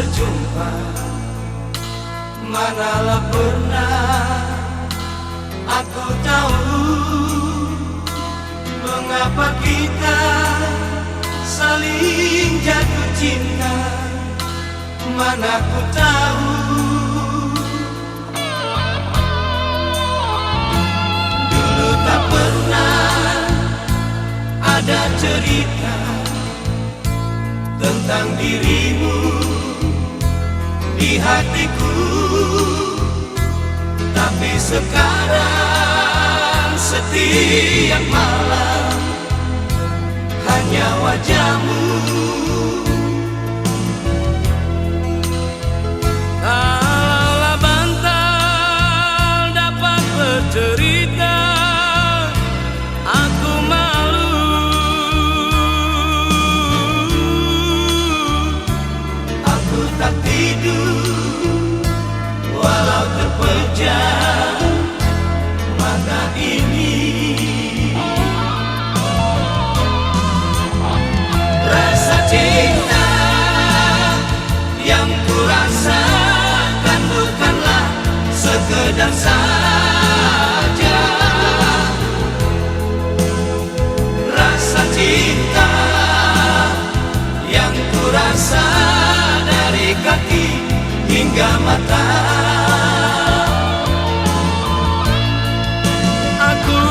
berjumpa, manalah pernah aku tahu mengapa kita saling jatuh cinta. Mana ku tahu dulu tak pernah ada cerita tentang dirimu di hatiku, tapi sekarang setiap malam hanya wajahmu. Kalaulah bantal dapat bercerita, aku malu. Aku tak tidur walau terpejam mata ini. Rasa cinta yang ku rasakan bukanlah sekedar saja. Rasa cinta yang ku rasa dari kaki hingga mata. Aku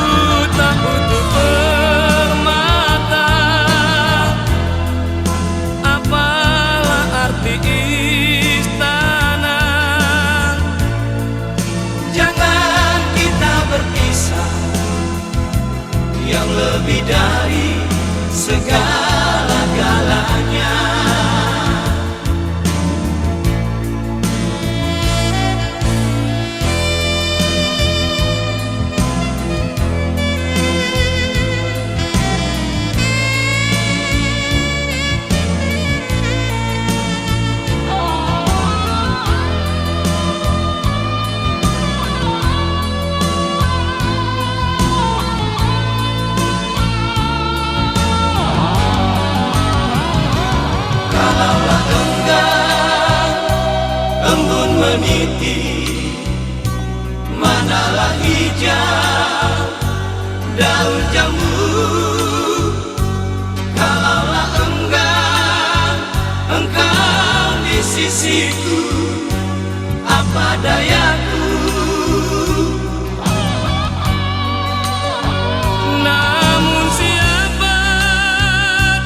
tak butuh permata, apalah arti istana. Jangan kita berpisah, yang lebih dari segala-galanya. Embun meniti, manalah hijau daun jambu. Kalaulah enggan engkau di sisiku, apa dayaku. Namun siapa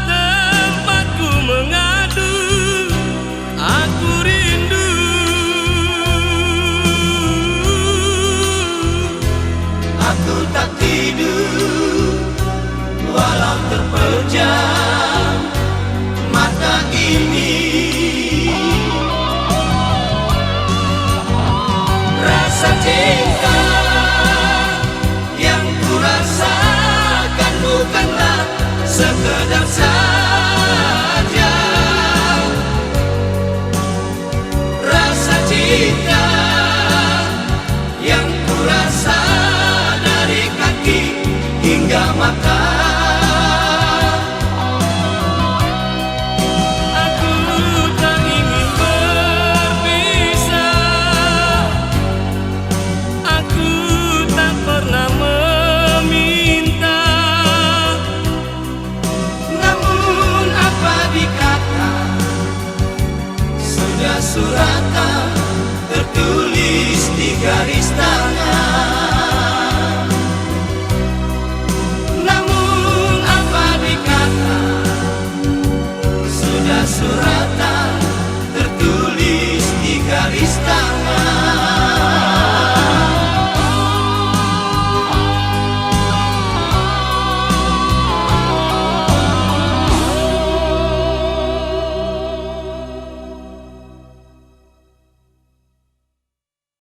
tempatku mengadu, aku rindu. Aku tak tidur walau terpejam mata ini. Rasa cinta yang ku rasakan bukanlah sekedar